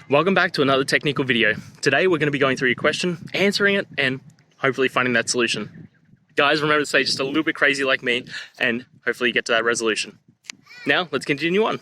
Welcome back to another technical video. Today we're going to be going through your question, answering it, and hopefully finding that solution. Guys, remember to stay just a little bit crazy like me, and hopefully get to that resolution. Now, let's continue on.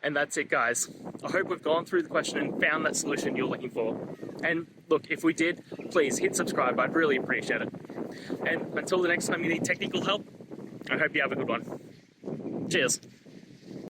And that's it, guys. I hope we've gone through the question and found that solution you're looking for. And look, if we did, please hit subscribe. I'd really appreciate it. And until the next time you need technical help, I hope you have a good one. Cheers.